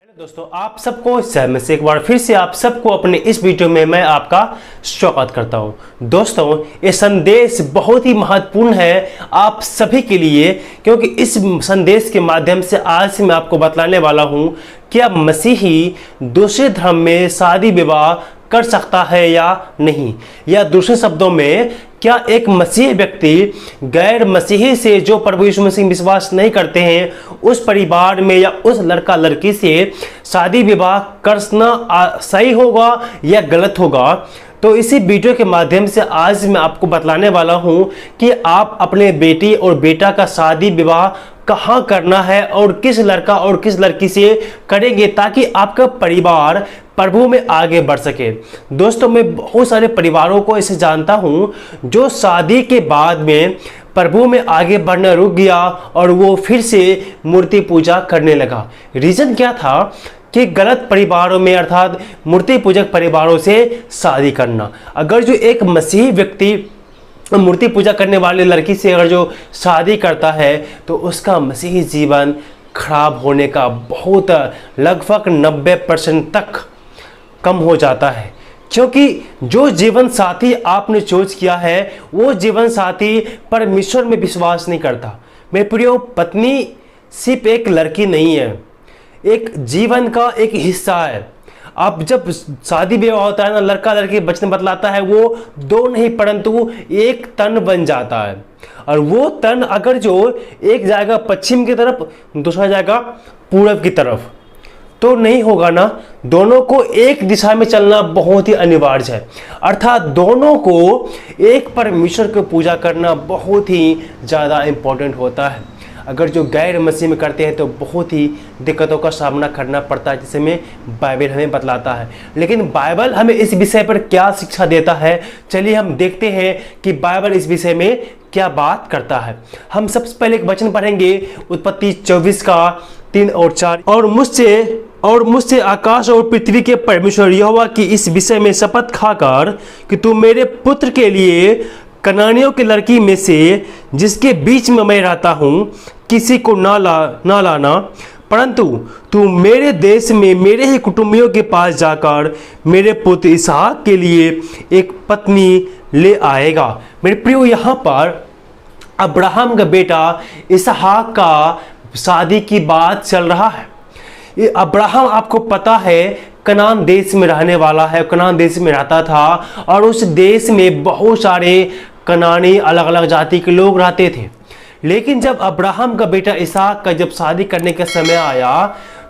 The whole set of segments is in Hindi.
दोस्तों, आप सबको सहमत से एक बार फिर से आप सबको अपने इस वीडियो में मैं आपका स्वागत करता हूं। दोस्तों, ये संदेश बहुत ही महत्वपूर्ण है आप सभी के लिए, क्योंकि इस संदेश के माध्यम से आज मैं आपको बतलाने वाला हूं क्या मसीही दूसरे धर्म में शादी विवाह कर सकता है या नहीं, या दूसरे शब्दों में क्या एक मसीही व्यक्ति गैर मसीही से जो प्रभु यीशु मसीह विश्वास नहीं करते हैं उस परिवार में या उस लड़का लड़की से शादी विवाह करना सही होगा या गलत होगा। तो इसी वीडियो के माध्यम से आज मैं आपको बतलाने वाला हूं कि आप अपने बेटी और बेटा का शादी विवाह कहाँ करना है और किस लड़का और किस लड़की से करेंगे ताकि आपका परिवार प्रभु में आगे बढ़ सके। दोस्तों, मैं बहुत सारे परिवारों को ऐसे जानता हूं जो शादी के बाद में प्रभु में आगे बढ़ना रुक गया और वो फिर से मूर्ति पूजा करने लगा। रीज़न क्या था कि गलत परिवारों में अर्थात मूर्ति पूजक परिवारों से शादी करना। अगर जो एक मसीही व्यक्ति मूर्ति पूजा करने वाले लड़की से अगर जो शादी करता है तो उसका मसीही जीवन खराब होने का बहुत लगभग 90% तक कम हो जाता है, क्योंकि जो जीवन साथी आपने चूज किया है वो जीवन साथी परमेश्वर में विश्वास नहीं करता। मेरे प्रियो, पत्नी सिर्फ एक लड़की नहीं है, एक जीवन का एक हिस्सा है। अब जब शादी विवाह होता है ना, लड़का लड़की वचन बतलाता है वो दो नहीं परंतु एक तन बन जाता है। और वो तन अगर जो एक जाएगा पश्चिम की तरफ, दूसरा जाएगा पूरब की तरफ, तो नहीं होगा ना। दोनों को एक दिशा में चलना बहुत ही अनिवार्य है, अर्थात दोनों को एक परमेश्वर की पूजा करना बहुत ही ज़्यादा इम्पोर्टेंट होता है। अगर जो गैर मसीह में करते हैं तो बहुत ही दिक्कतों का सामना करना पड़ता है, जिसे में बाइबल हमें बतलाता है। लेकिन बाइबल हमें इस विषय पर क्या शिक्षा देता है, चलिए हम देखते हैं कि बाइबल इस विषय में क्या बात करता है। हम सबसे पहले एक वचन पढ़ेंगे, उत्पत्ति 24 का 3 और 4। और मुझसे आकाश और पृथ्वी के परमेश्वर यहोवा की इस विषय में शपथ खाकर कि तू मेरे पुत्र के लिए कनानियों की लड़की में से जिसके बीच में मैं रहता हूँ किसी को ना लाना, परंतु तू मेरे देश में मेरे ही कुटुंबियों के पास जाकर मेरे पुत्र इसहाक के लिए एक पत्नी ले आएगा। मेरे प्रियो, यहाँ पर अब्राहम का बेटा इसहाक का शादी की बात चल रहा है। ये अब्राहम, आपको पता है, कनान देश में रहने वाला है, कनान देश में रहता था और उस देश में बहुत सारे कनानी अलग अलग जाति के लोग रहते थे। लेकिन जब अब्राहम का बेटा इसहाक का जब शादी करने का समय आया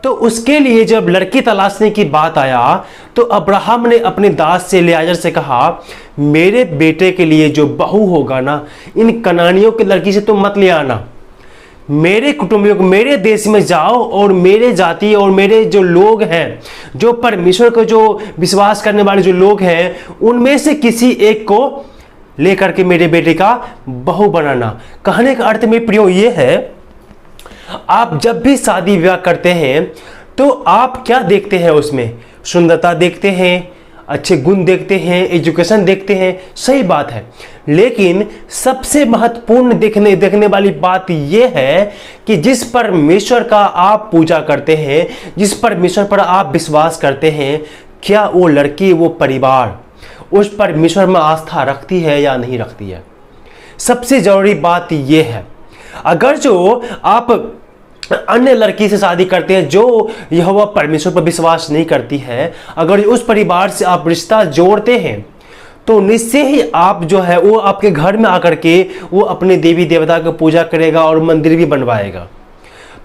तो उसके लिए जब लड़की तलाशने की बात आया तो अब्राहम ने अपने दास से एलीआजर से कहा, मेरे बेटे के लिए जो बहू होगा ना, इन कनानियों की लड़की से तुम मत ले आना, मेरे कुटुंबियों को मेरे देश में जाओ और मेरे जाति और मेरे जो लोग हैं, जो परमेश्वर को जो विश्वास करने वाले जो लोग हैं, उनमें से किसी एक को लेकर के मेरे बेटे का बहू बनाना। कहने का अर्थ में प्रियो ये है, आप जब भी शादी विवाह करते हैं तो आप क्या देखते हैं, उसमें सुंदरता देखते हैं, अच्छे गुण देखते हैं, एजुकेशन देखते हैं, सही बात है। लेकिन सबसे महत्वपूर्ण देखने वाली बात यह है कि जिस परमेश्वर का आप पूजा करते हैं, जिस परमेश्वर पर आप विश्वास करते हैं, क्या वो लड़की, वो परिवार उस परमेश्वर में आस्था रखती है या नहीं रखती है। सबसे जरूरी बात यह है। अगर जो आप अन्य लड़की से शादी करते हैं जो यहोवा परमेश्वर पर विश्वास नहीं करती है, अगर उस परिवार से आप रिश्ता जोड़ते हैं तो निश्चय ही आप जो है वो आपके घर में आकर के वो अपने देवी देवता की पूजा करेगा और मंदिर भी बनवाएगा।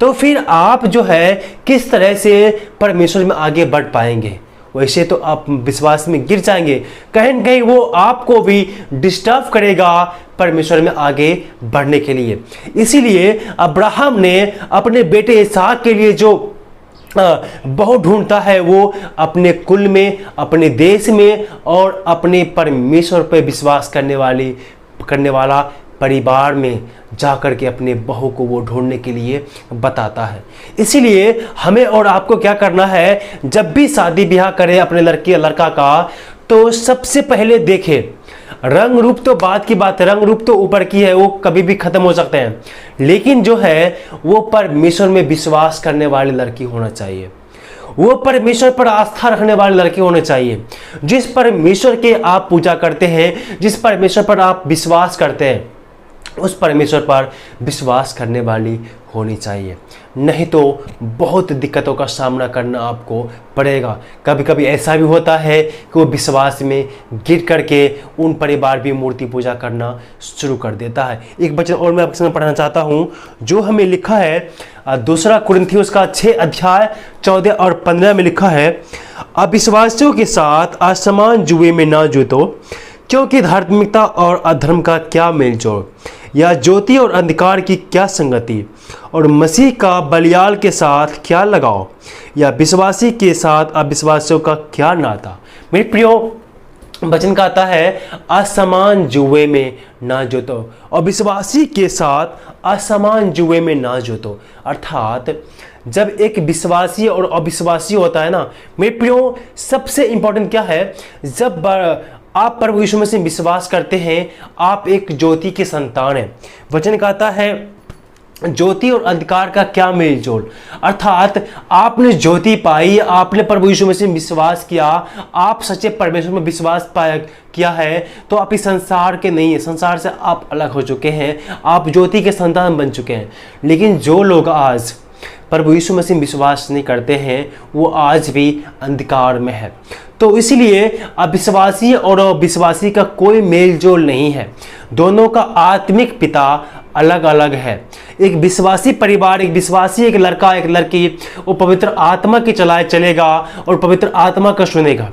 तो फिर आप जो है किस तरह से परमेश्वर में आगे बढ़ पाएंगे? वैसे तो आप विश्वास में गिर जाएंगे, कहीं न कहीं वो आपको भी डिस्टर्ब करेगा परमेश्वर में आगे बढ़ने के लिए। इसीलिए अब्राहम ने अपने बेटे इसहाक के लिए जो बहू ढूंढता है वो अपने कुल में, अपने देश में और अपने परमेश्वर पर विश्वास करने वाला परिवार में जाकर के अपने बहू को वो ढूंढने के लिए बताता है। इसीलिए हमें और आपको क्या करना है, जब भी शादी ब्याह करें अपने लड़की या लड़का का, तो सबसे पहले देखें रंग रूप। तो बात की बात है, रंग रूप तो ऊपर की है, वो कभी भी खत्म हो सकते हैं, लेकिन जो है वो परमेश्वर में विश्वास करने वाली लड़की होना चाहिए। वो परमेश्वर पर आस्था रखने वाले लड़के होने चाहिए। जिस परमेश्वर के आप पूजा करते हैं, जिस परमेश्वर पर आप विश्वास करते हैं, उस परमेश्वर पर विश्वास करने वाली होनी चाहिए। नहीं तो बहुत दिक्कतों का सामना करना आपको पड़ेगा। कभी कभी ऐसा भी होता है कि वो विश्वास में गिर करके उन परिवार भी मूर्ति पूजा करना शुरू कर देता है। एक वचन और मैं आपके सामने पढ़ना चाहता हूँ, जो हमें लिखा है दूसरा कुरिन्थियों का 6 अध्याय 14 और 15 में लिखा है, अविश्वासियों के साथ असमान जुए में ना जुटो, क्योंकि धार्मिकता और अधर्म का क्या मेलजोल, या ज्योति और अंधकार की क्या संगति, और मसीह का बलियाल के साथ क्या लगाओ, या विश्वासी के साथ अविश्वासियों का क्या नाता। मेरे प्रियो, वचन कहता है असमान जुए में ना जुटो, और विश्वासी के साथ असमान जुए में ना जुटो। अर्थात जब एक विश्वासी और अविश्वासी होता है ना मेरे प्रियो, सबसे इंपॉर्टेंट क्या है, जब आप प्रभु यीशु मसीह विश्वास करते हैं, आप एक ज्योति के संतान हैं। वचन कहता है ज्योति और अंधकार का क्या मेलजोल, अर्थात आपने ज्योति पाई, आपने प्रभु यीशु मसीह में विश्वास किया, आप सच्चे परमेश्वर में विश्वास पाया किया है, तो आप इस संसार के नहीं है, संसार से आप अलग हो चुके हैं, आप ज्योति के संतान बन चुके हैं। लेकिन जो लोग आज प्रभु यीशु मसीह में विश्वास नहीं करते हैं, वो आज भी अंधकार में है। तो इसलिए अविश्वासी और विश्वासी का कोई मेल जोल नहीं है, दोनों का आत्मिक पिता अलग अलग है। एक विश्वासी परिवार, एक विश्वासी, एक लड़का, एक लड़की, वो पवित्र आत्मा के चलाए चलेगा और पवित्र आत्मा का सुनेगा।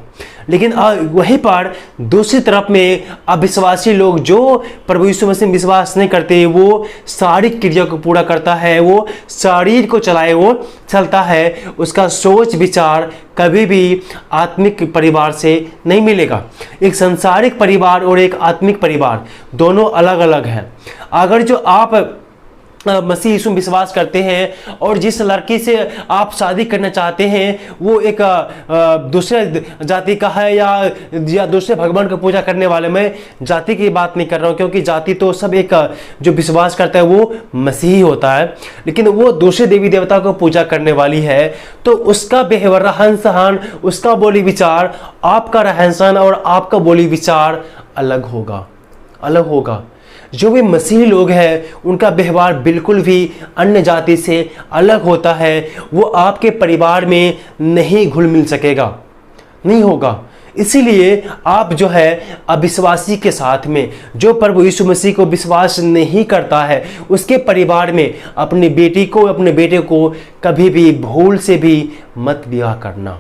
लेकिन वहीं पर दूसरी तरफ में अविश्वासी लोग जो प्रभु यीशु मसीह में विश्वास नहीं करते, वो शारीरिक क्रिया को पूरा करता है, वो शरीर को चलाए वो चलता है, उसका सोच विचार कभी भी आत्मिक परिवार से नहीं मिलेगा। एक सांसारिक परिवार और एक आत्मिक परिवार दोनों अलग अलग हैं। अगर जो आप मसीह यीशु में विश्वास करते हैं और जिस लड़की से आप शादी करना चाहते हैं वो एक दूसरे जाति का है या दूसरे भगवान की पूजा करने वाले, मैं जाति की बात नहीं कर रहा हूँ, क्योंकि जाति तो सब एक जो विश्वास करता है वो मसीही होता है, लेकिन वो दूसरे देवी देवता को पूजा करने वाली है, तो उसका व्यवहार, रहन सहन, उसका बोली विचार, आपका रहन सहन और आपका बोली विचार अलग होगा, अलग होगा। जो भी मसीही लोग हैं उनका व्यवहार बिल्कुल भी अन्य जाति से अलग होता है, वो आपके परिवार में नहीं घुल मिल सकेगा, नहीं होगा। इसीलिए आप जो है अविश्वासी के साथ में, जो प्रभु यीशु मसीह को विश्वास नहीं करता है, उसके परिवार में अपनी बेटी को, अपने बेटे को कभी भी भूल से भी मत विवाह करना,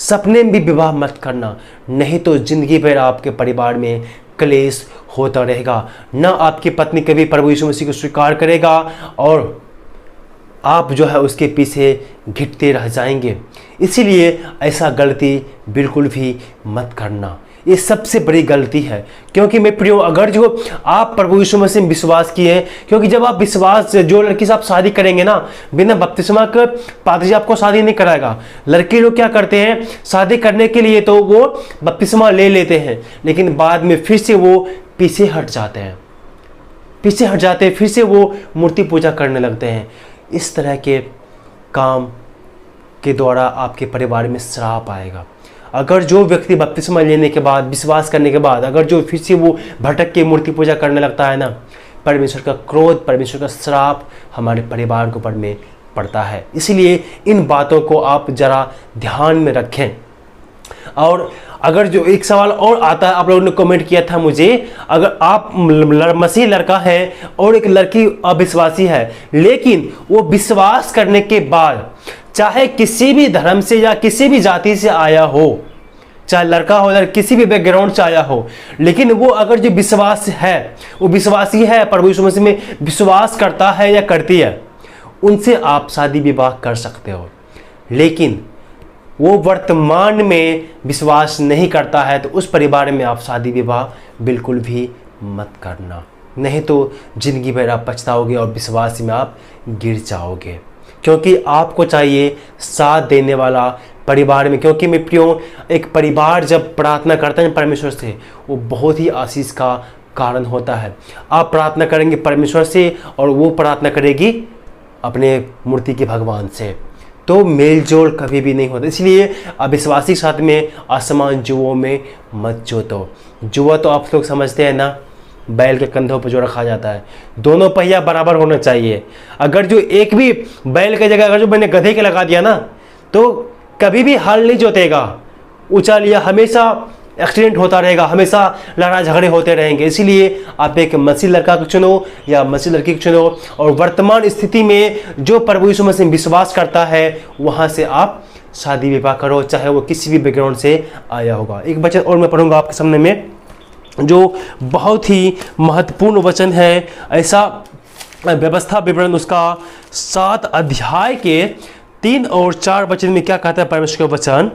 सपने में भी विवाह मत करना, नहीं तो जिंदगी भर आपके परिवार में क्लेश होता रहेगा। न आपकी पत्नी कभी प्रभु यीशु मसीह को स्वीकार करेगा और आप जो है उसके पीछे घिरते रह जाएंगे। इसीलिए ऐसा गलती बिल्कुल भी मत करना, ये सबसे बड़ी गलती है। क्योंकि मैं प्रियो, अगर जो आप प्रभु यीशु मसीह में विश्वास किए, क्योंकि जब आप विश्वास, जो लड़की से आप शादी करेंगे ना, बिना बपतिस्मा के पादरी आपको शादी नहीं कराएगा। लड़के लोग क्या करते हैं, शादी करने के लिए तो वो बपतिस्मा ले लेते हैं, लेकिन बाद में फिर से वो पीछे हट जाते हैं, पीछे हट जाते हैं, फिर से वो मूर्ति पूजा करने लगते हैं। इस तरह के काम के द्वारा आपके परिवार में श्राप आएगा। अगर जो व्यक्ति बपतिस्मा लेने के बाद, विश्वास करने के बाद, अगर जो फिर से वो भटक के मूर्ति पूजा करने लगता है ना, परमेश्वर का क्रोध, परमेश्वर का श्राप हमारे परिवार के ऊपर में पड़ता है। इसलिए इन बातों को आप जरा ध्यान में रखें। और अगर जो एक सवाल और आता है, आप लोगों ने कमेंट किया था मुझे, अगर आप मसीह लड़का है और एक लड़की अविश्वासी है, लेकिन वो विश्वास करने के बाद चाहे किसी भी धर्म से या किसी भी जाति से आया हो, चाहे लड़का हो या किसी भी बैकग्राउंड से आया हो, लेकिन वो अगर जो विश्वास है, वो विश्वासी है, प्रभु यीशु मसीह में विश्वास करता है या करती है, उनसे आप शादी विवाह कर सकते हो। लेकिन वो वर्तमान में विश्वास नहीं करता है तो उस परिवार में आप शादी विवाह बिल्कुल भी मत करना, नहीं तो जिंदगी भर आप पछताओगे और विश्वास में आप गिर जाओगे। क्योंकि आपको चाहिए साथ देने वाला परिवार में, क्योंकि मैं प्रियो, एक परिवार जब प्रार्थना करता है परमेश्वर से, वो बहुत ही आशीष का कारण होता है। आप प्रार्थना करेंगे परमेश्वर से और वो प्रार्थना करेगी अपने मूर्ति के भगवान से। तो मेल जोल कभी भी नहीं होता। इसलिए अविश्वासी के साथ में असमान जुओं में मत जोतो। जुआ तो आप लोग समझते हैं ना, बैल के कंधों पर जो रखा जाता है, दोनों पहिया बराबर होना चाहिए। अगर जो एक भी बैल की जगह अगर जो मैंने गधे के लगा दिया ना, तो कभी भी हल नहीं जोतेगा, ऊंचा लिया, हमेशा एक्सीडेंट होता रहेगा, हमेशा लड़ाई झगड़े होते रहेंगे। इसीलिए आप एक मसीह लड़का को चुनो या मसीह लड़की को चुनो, और वर्तमान स्थिति में जो प्रभु यीशु मसीह में विश्वास करता है वहाँ से आप शादी विवाह करो, चाहे वो किसी भी बैकग्राउंड से आया होगा। एक वचन और मैं पढ़ूंगा आपके सामने में, जो बहुत ही महत्वपूर्ण वचन है। ऐसा व्यवस्था विवरण उसका 7 अध्याय के 3 और 4 वचन में क्या कहता है परमेश्वर का वचन,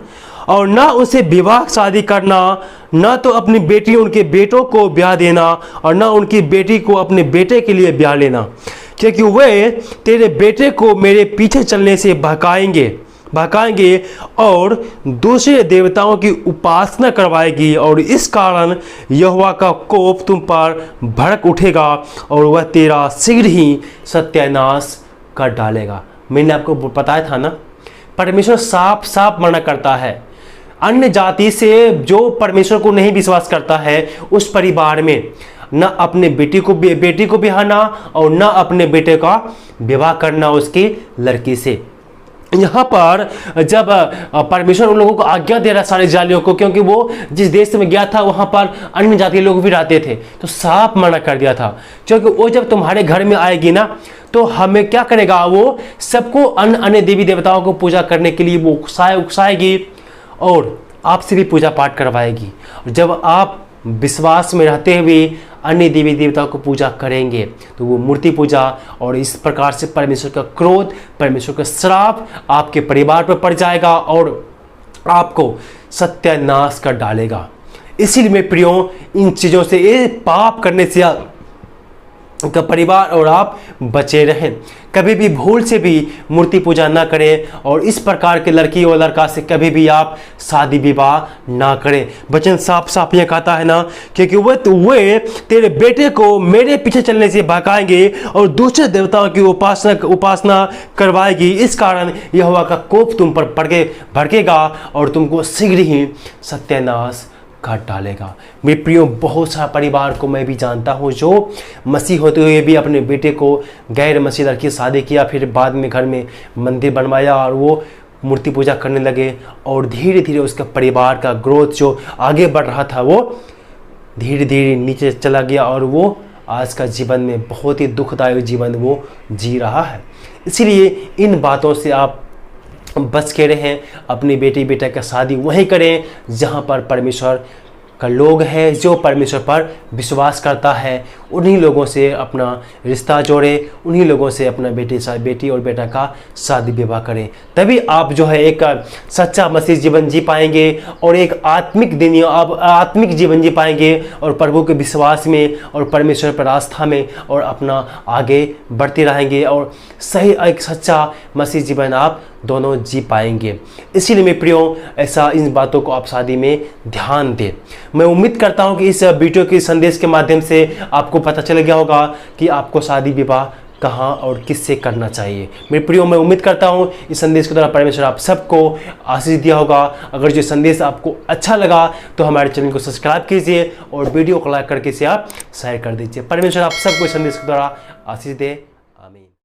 और ना उसे विवाह शादी करना, ना तो अपनी बेटी उनके बेटों को ब्याह देना, और ना उनकी बेटी को अपने बेटे के लिए ब्याह लेना, क्योंकि वे तेरे बेटे को मेरे पीछे चलने से भड़काएंगे और दूसरे देवताओं की उपासना करवाएगी, और इस कारण यहोवा का कोप तुम पर भड़क उठेगा और वह तेरा शीघ्र ही सत्यानाश कर डालेगा। मैंने आपको बताया था ना, परमेश्वर साफ साफ मना करता है। अन्य जाति से जो परमेश्वर को नहीं विश्वास करता है, उस परिवार में न अपने बेटी को बिहाना और न अपने बेटे का विवाह करना उसकी लड़की से। यहाँ पर जब परमेश्वर उन लोगों को आज्ञा दे रहा सारे जालियों को, क्योंकि वो जिस देश में गया था वहाँ पर अन्य जाति लोग भी रहते थे, तो साफ मना कर दिया था, क्योंकि वो जब तुम्हारे घर में आएगी ना, तो हमें क्या करेगा, वो सबको अन्य अन्य देवी देवताओं को पूजा करने के लिए वो उकसाएगी और आपसे भी पूजा पाठ करवाएगी। जब आप विश्वास में रहते हुए अन्य देवी देवताओं को पूजा करेंगे तो वो मूर्ति पूजा, और इस प्रकार से परमेश्वर का क्रोध, परमेश्वर का श्राप आपके परिवार पर पड़ जाएगा और आपको सत्यानाश कर डालेगा। इसीलिए मेरे प्रियो, इन चीज़ों से, ये पाप करने से का परिवार और आप बचे रहें। कभी भी भूल से भी मूर्ति पूजा ना करें, और इस प्रकार के लड़की और लड़का से कभी भी आप शादी विवाह ना करें। वचन साफ साफ ये कहता है ना, क्योंकि वे तेरे बेटे को मेरे पीछे चलने से भड़काएंगे और दूसरे देवताओं की उपासना करवाएगी, इस कारण यहोवा का कोप तुम पर भड़केगा और तुमको शीघ्र ही सत्यानाश काट डालेगा। मेरे प्रियो, बहुत सारा परिवार को मैं भी जानता हूँ जो मसीह होते हुए भी अपने बेटे को गैर मसीह लड़की से शादी किया, फिर बाद में घर में मंदिर बनवाया और वो मूर्ति पूजा करने लगे, और धीरे धीरे उसका परिवार का ग्रोथ जो आगे बढ़ रहा था वो धीरे धीरे नीचे चला गया, और वो आज का जीवन में बहुत ही दुखदायक जीवन वो जी रहा है। इसीलिए इन बातों से आप बच के रहें। अपनी बेटी बेटा का शादी वहीं करें जहां पर परमेश्वर का लोग हैं, जो परमेश्वर पर विश्वास करता है, उन्हीं लोगों से अपना रिश्ता जोड़ें, उन्हीं लोगों से अपना बेटी और बेटा का शादी विवाह करें। तभी आप जो है एक सच्चा मसीह जीवन जी पाएंगे और एक आत्मिक जीवन जी पाएंगे, और प्रभु के विश्वास में और परमेश्वर पर आस्था में और अपना आगे बढ़ते रहेंगे, और सही एक सच्चा मसीह जीवन आप दोनों जी पाएंगे। इसीलिए मेरे प्रियो, ऐसा इन बातों को आप शादी में ध्यान दें। मैं उम्मीद करता हूं कि इस वीडियो के संदेश के माध्यम से आपको पता चल गया होगा कि आपको शादी विवाह कहाँ और किससे करना चाहिए। मेरे प्रियो, मैं उम्मीद करता हूँ इस संदेश के द्वारा परमेश्वर आप सबको आशीष दिया होगा। अगर जो संदेश आपको अच्छा लगा तो हमारे चैनल को सब्सक्राइब कीजिए और वीडियो को लाइक करके इसे आप शेयर कर दीजिए। परमेश्वर आप सबको इस संदेश के द्वारा आशीष दे।